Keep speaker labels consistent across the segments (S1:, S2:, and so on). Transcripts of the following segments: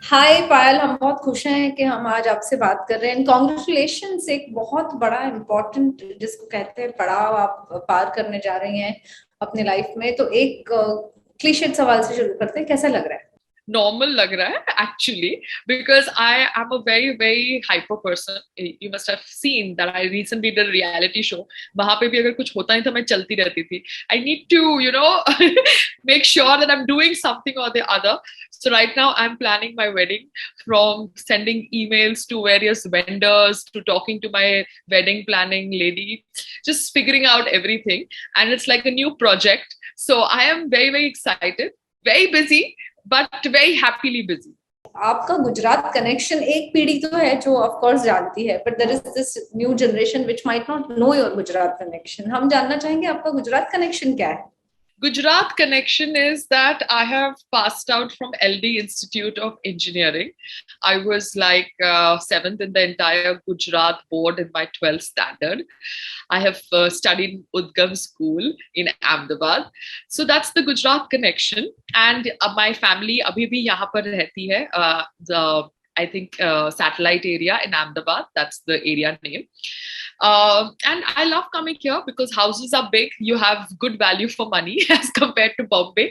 S1: हाय पायल, हम बहुत खुश हैं कि हम आज आपसे बात कर रहे हैं। कॉन्ग्रेचुलेशंस, एक बहुत बड़ा इम्पोर्टेंट जिसको कहते हैं पड़ाव आप पार करने जा रही हैं अपने लाइफ में। तो एक क्लीशेड सवाल से शुरू करते हैं, कैसा लग रहा है?
S2: Normal lag raha hai actually, because I am a very hyper person. You must have seen that I recently did a reality show. वहां पे भी अगर कुछ होता नहीं तो मैं चलती रहती थी. I need to, make sure that I'm doing something or the other. So right now I'm planning my wedding, from sending emails to various vendors to talking to my wedding planning lady, just figuring out everything. And it's like a new project. So I am very excited, very busy, but very happily busy.
S1: आपका Gujarat connection एक पीढ़ी तो है जो of course जानती है, but there is this new generation which might not know your Gujarat connection. हम जानना चाहेंगे आपका गुजरात कनेक्शन क्या है।
S2: Gujarat connection is that I have passed out from LD Institute of Engineering. I was like seventh in the entire Gujarat board in my 12th standard. I have studied Udgam School in Ahmedabad. So that's the Gujarat connection. And my family abhi bhi yahan par rehti hai. The I think satellite area in Ahmedabad. That's the area name. And I love coming here because houses are big. You have good value for money as compared to Bombay.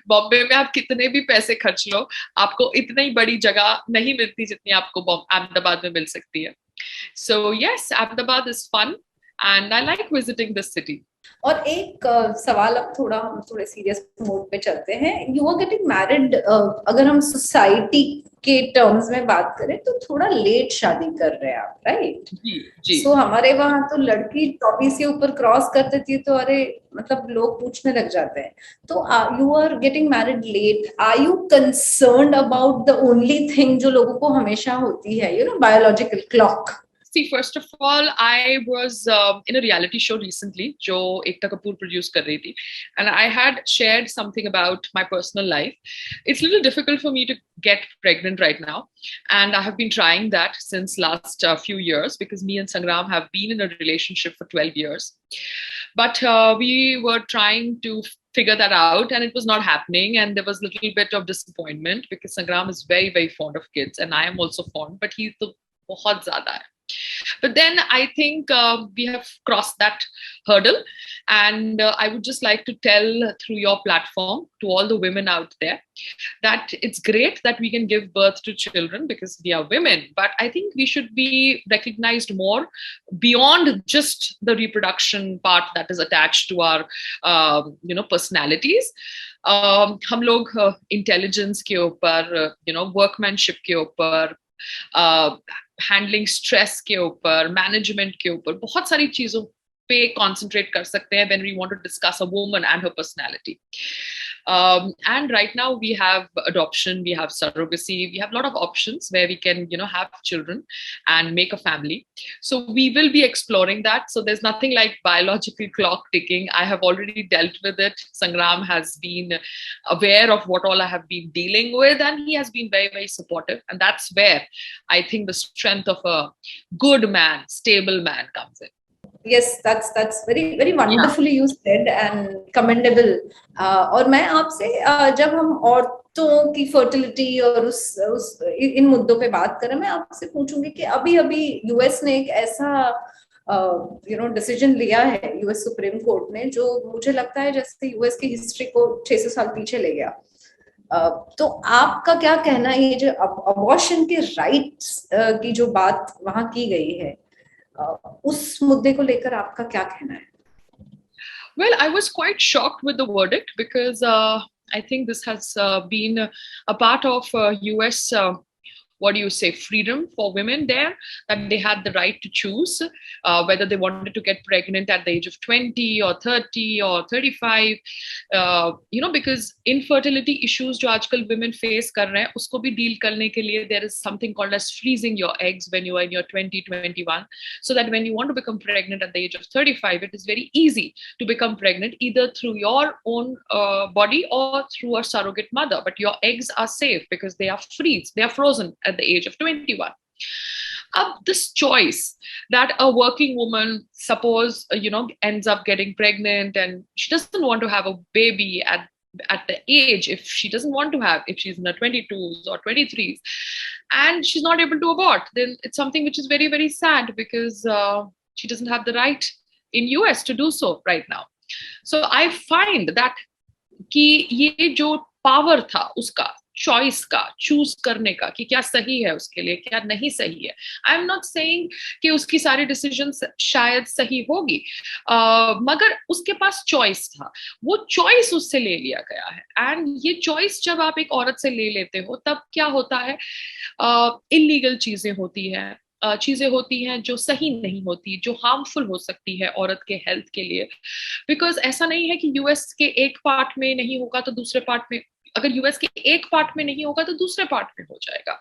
S2: Bombay में आप कितने भी पैसे खर्च लो, आपको इतनी बड़ी जगह नहीं मिलती जितनी आपको अहमदाबाद में मिल सकती है. So yes, Ahmedabad is fun and I like visiting this city.
S1: और एक सवाल, अब थोड़ा हम थोड़े सीरियस मोड पे चलते हैं। यू आर गेटिंग मैरिड, अगर हम सोसाइटी के टर्म्स में बात करें तो थोड़ा लेट शादी कर रहे हैं आप, राइट?
S2: जी जी.
S1: सो हमारे वहां तो लड़की 24 के ऊपर क्रॉस कर देती है तो अरे, मतलब लोग पूछने लग जाते हैं। तो you are getting married late, are you concerned about the only thing जो लोगों को हमेशा होती है, biological clock?
S2: See, first of all, I was in a reality show recently, जो एकता कपूर produce कर रही थी, and I had shared something about my personal life. It's a little difficult for me to get pregnant right now, and I have been trying that since last few years because me and Sangram have been in a relationship for 12 years. But we were trying to figure that out, and it was not happening, and there was a little bit of disappointment because Sangram is very fond of kids, and I am also fond, but he's तो बहुत ज्यादा है. But then I think we have crossed that hurdle. And I would just like to tell through your platform to all the women out there that it's great that we can give birth to children because we are women. But I think we should be recognized more beyond just the reproduction part that is attached to our, personalities. हम लोग intelligence के ऊपर, workmanship के ऊपर, handling stress के ऊपर, management के ऊपर बहुत सारी चीजों पे कंसंट्रेट कर सकते हैं when we want to discuss a woman and her personality. And right now we have adoption, we have surrogacy, we have a lot of options where we can, have children and make a family. So we will be exploring that. So there's nothing like biological clock ticking. I have already dealt with it. Sangram has been aware of what all I have been dealing with, and he has been very supportive. And that's where I think the strength of a good man, stable man comes in.
S1: Yes, that's very
S2: Yeah.
S1: wonderfully you said and commendable. और मैं आपसे जब हम औरतों की fertility और उस इन मुद्दों पे बात करें, मैं आपसे पूछूंगी कि अभी अभी यूएस ने एक ऐसा डिसीजन लिया है, यूएस सुप्रीम कोर्ट ने, जो मुझे लगता है जैसे यूएस की हिस्ट्री को 600 साल पीछे ले गया। तो आपका क्या कहना है, ये जो अबॉर्शन के राइट्स की जो बात वहां की गई है, उस मुद्दे को लेकर आपका क्या कहना है?
S2: Well, I was quite shocked with the verdict because I think this has been a part of US, what do you say, freedom for women there, that they had the right to choose whether they wanted to get pregnant at the age of 20 or 30 or 35. Because infertility issues जो आजकल women face कर रहे हैं, उसको भी deal करने के लिए there is something called as freezing your eggs when you are in your 20, 21, so that when you want to become pregnant at the age of 35, it is very easy to become pregnant either through your own body or through a surrogate mother. But your eggs are safe because they are frozen at the age of 21. This choice that a working woman, suppose, ends up getting pregnant and she doesn't want to have a baby at at the age, if she doesn't want to have, if she's in her 22s or 23s and she's not able to abort, then it's something which is very, very sad, because she doesn't have the right in US to do so right now. So I find that कि ये जो power था उसका, choice का, choose करने का कि क्या सही है उसके लिए, क्या नहीं सही है, आई एम नॉट सेइंग कि उसकी सारी डिसीजन शायद सही होगी, मगर उसके पास चॉइस था, वो चॉइस उससे ले लिया गया है। एंड ये चॉइस जब आप एक औरत से ले लेते हो तब क्या होता है, इलीगल चीजें होती हैं, चीजें होती हैं जो सही नहीं होती, जो हार्मफुल हो सकती है औरत के हेल्थ के लिए। बिकॉज ऐसा नहीं है कि यूएस के एक पार्ट में नहीं होगा तो दूसरे पार्ट में, अगर यूएस के एक पार्ट में नहीं होगा तो दूसरे पार्ट में हो जाएगा।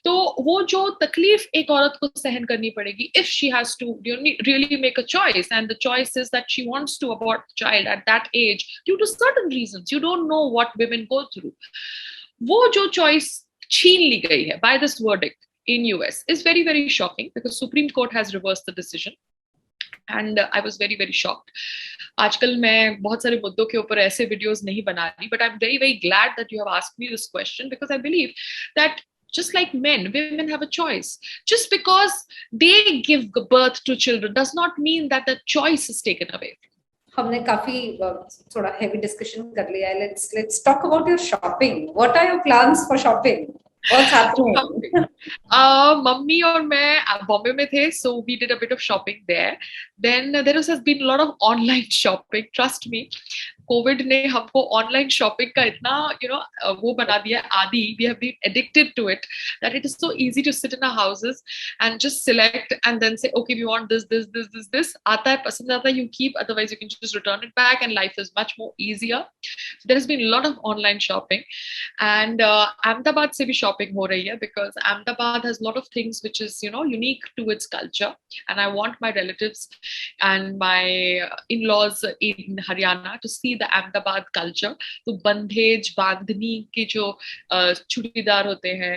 S2: तो वो जो तकलीफ एक औरत को सहन करनी पड़ेगी if she has to really make a choice, and the choice is that she wants to abort child at that age due to certain reasons, you don't know what women go through, वो जो choice छीन ली गई है by this verdict in US is very, very shocking, because Supreme Court has reversed the decision and I was very, very shocked. आजकल मैं बहुत सारे मुद्दों के ऊपर ऐसे वीडियोस नहीं बना रही, but I'm very, very glad that you have asked me this question, because I believe that just like men, women have a choice. Just because they give birth to children does not mean that the choice is taken away.
S1: हमने काफी थोड़ा heavy discussion कर लिया है. Let's talk about your shopping. What are your plans for shopping? What's happening?
S2: Mummy और मैं बॉम्बे में थे, so we did a bit of shopping there. Then there has been a lot of online shopping. Trust me, Covid ने हमको online shopping का इतना वो बना दिया आदी, we have been addicted to it, that it is so easy to sit in our houses and just select and then say okay we want this this this this this, आता है, पसंद आता है, you keep, otherwise you can just return it back and life is much more easier. There has been lot of online shopping and Ahmedabad से भी shopping हो रही है, because Ahmedabad has lot of things which is unique to its culture and I want my relatives and my in-laws in Haryana to see the Ahmedabad culture. तो बंधेज, बांधनी के जो चूड़ीदार होते हैं,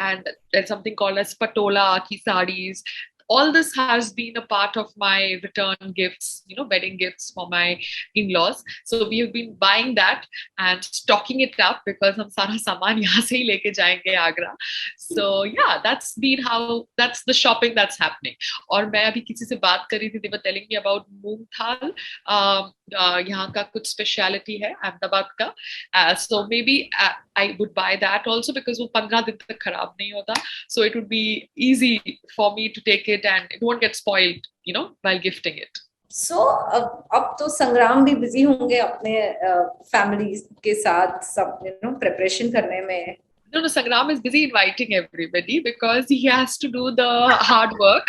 S2: and there's something called as patola की sarees. All this has been a part of my return gifts, wedding gifts for my in-laws. So we have been buying that and stocking it up, because हम सारा सामान यहाँ से ही लेके जाएंगे Agra. So yeah, that's the shopping that's happening. और मैं अभी किसी से बात कर रही थी, they were telling me about मूंग थाल. यहाँ का कुछ स्पेशलिटी है अहमदाबाद का. So maybe I would buy that also, because वो 15 दिन तक खराब नहीं होता. So it would be easy for me to take it and it won't get spoiled, while gifting it.
S1: So अब तो संग्राम भी बिजी होंगे अपने फैमिली के साथ सब प्रिपरेशन करने में.
S2: No, Sangram is busy inviting everybody because he has to do the hard work.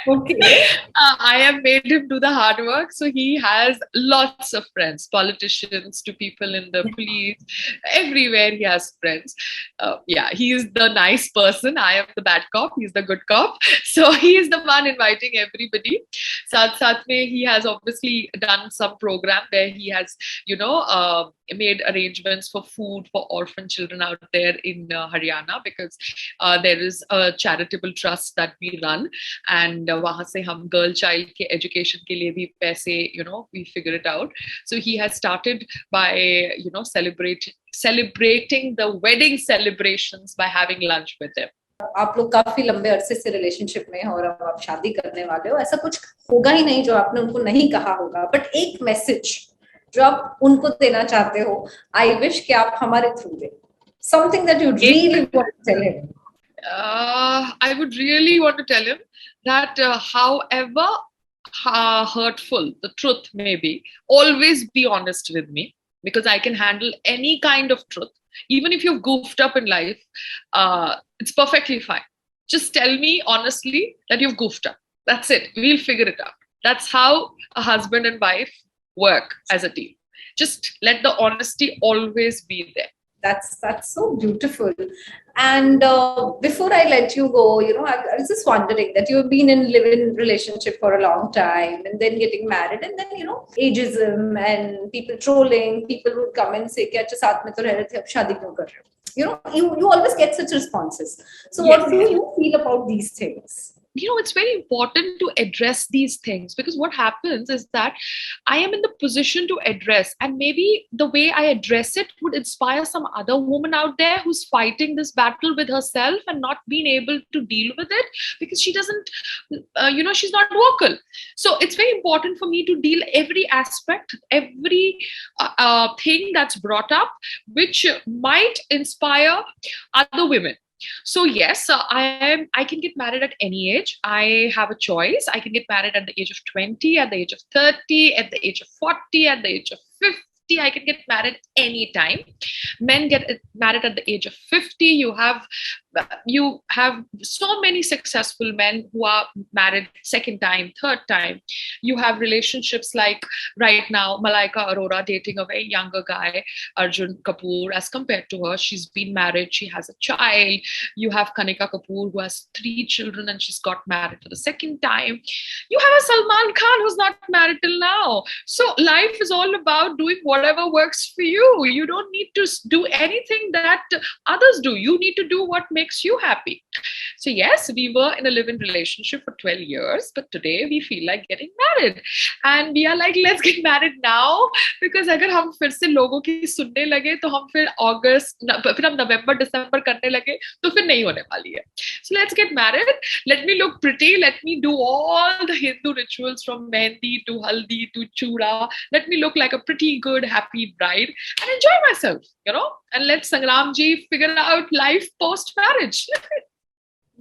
S1: Okay.
S2: I have made him do the hard work. So he has lots of friends, politicians to people in the police. Everywhere he has friends. Yeah, he is the nice person. I am the bad cop. He's the good cop. So he is the one inviting everybody. Sath mein he has obviously done some program where he has, made arrangements for food for orphan children out there in Haryana, because there is a charitable trust that we run, and वहाँ से हम girl child के education के लिए भी पैसे, we figure it out. So he has started by, celebrating the wedding celebrations by having lunch with him.
S1: आप लोग काफी लंबे अरसे से रिलेशनशिप में हो और अब आप शादी करने वाले हो, ऐसा कुछ होगा ही नहीं जो आपने उनको नहीं कहा होगा, बट एक मैसेज जो आप उनको देना चाहते हो, आई विश कि आप हमारे through they, something that you really want to tell him.
S2: I would really want to tell him that however hurtful the truth may be, always be honest with me, because I can handle any kind of truth. Even if you've goofed up in life, it's perfectly fine. Just tell me honestly that you've goofed up. That's it. We'll figure it out. That's how a husband and wife work as a team. Just let the honesty always be there.
S1: That's so beautiful. And before I let you go, I was just wondering that you've been in live-in relationship for a long time, and then getting married, and then ageism and people trolling. People would come and say कि अच्छा साथ में तो रह रहे थे, अब शादी क्यों कर रहे हो? You always get such responses. So yes. What do you feel about these things?
S2: it's very important to address these things, because what happens is that I am in the position to address, and maybe the way I address it would inspire some other woman out there who's fighting this battle with herself and not being able to deal with it because she doesn't, she's not vocal. So it's very important for me to deal every aspect, every thing that's brought up, which might inspire other women. So yes, I can get married at any age. I have a choice. I can get married at the age of 20, at the age of 30, at the age of 40, at the age of 50. I can get married anytime. Men get married at the age of 50. You have so many successful men who are married second time, third time. You have relationships like right now, Malaika Arora dating a very younger guy, Arjun Kapoor, as compared to her. She's been married, she has a child. You have Kanika Kapoor, who has 3 children and she's got married for the second time. You have a Salman Khan who's not married till now. So life is all about doing whatever works for you. You don't need to do anything that others do. You need to do what makes you happy. So yes, we were in a live-in relationship for 12 years, but today we feel like getting married. And we are like, let's get married now, because अगर हम फिर से लोगों की सुनने लगे तो हम फिर फिर हम नवंबर दिसंबर करने लगे तो फिर नहीं होने वाली है. So let's get married. Let me look pretty. Let me do all the Hindu rituals from mehndi to haldi to chura. Let me look like a pretty good, happy bride and enjoy myself, and let Sangram ji figure out life post-marriage.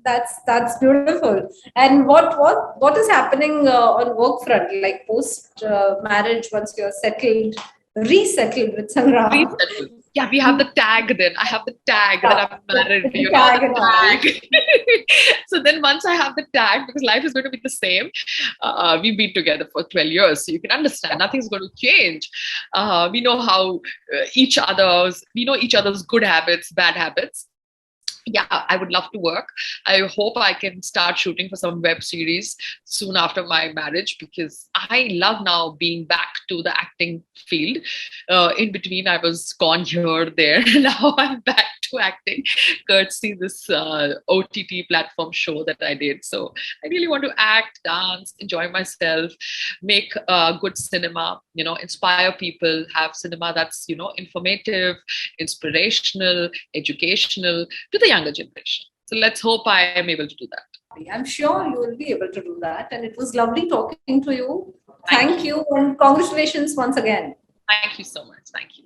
S1: That's beautiful. And what is happening on work front, like post marriage, once you're settled, resettled with Sangram?
S2: Resettled. Yeah, we have the tag then. I have the tag that I'm married.
S1: The tag.
S2: So then once I have the tag, because life is going to be the same, we've been together for 12 years. So you can understand nothing's going to change. We know we know each other's good habits, bad habits. Yeah, I would love to work. I hope I can start shooting for some web series soon after my marriage, because I love now being back to the acting field. In between, I was gone here, there. Now I'm back to acting, courtesy this OTT platform show that I did. So I really want to act, dance, enjoy myself, make good cinema, inspire people, have cinema that's, informative, inspirational, educational to the younger generation. So let's hope I am able to do that.
S1: I'm sure you will be able to do that. And it was lovely talking to you. Thank you. And congratulations once again.
S2: Thank you so much. Thank you.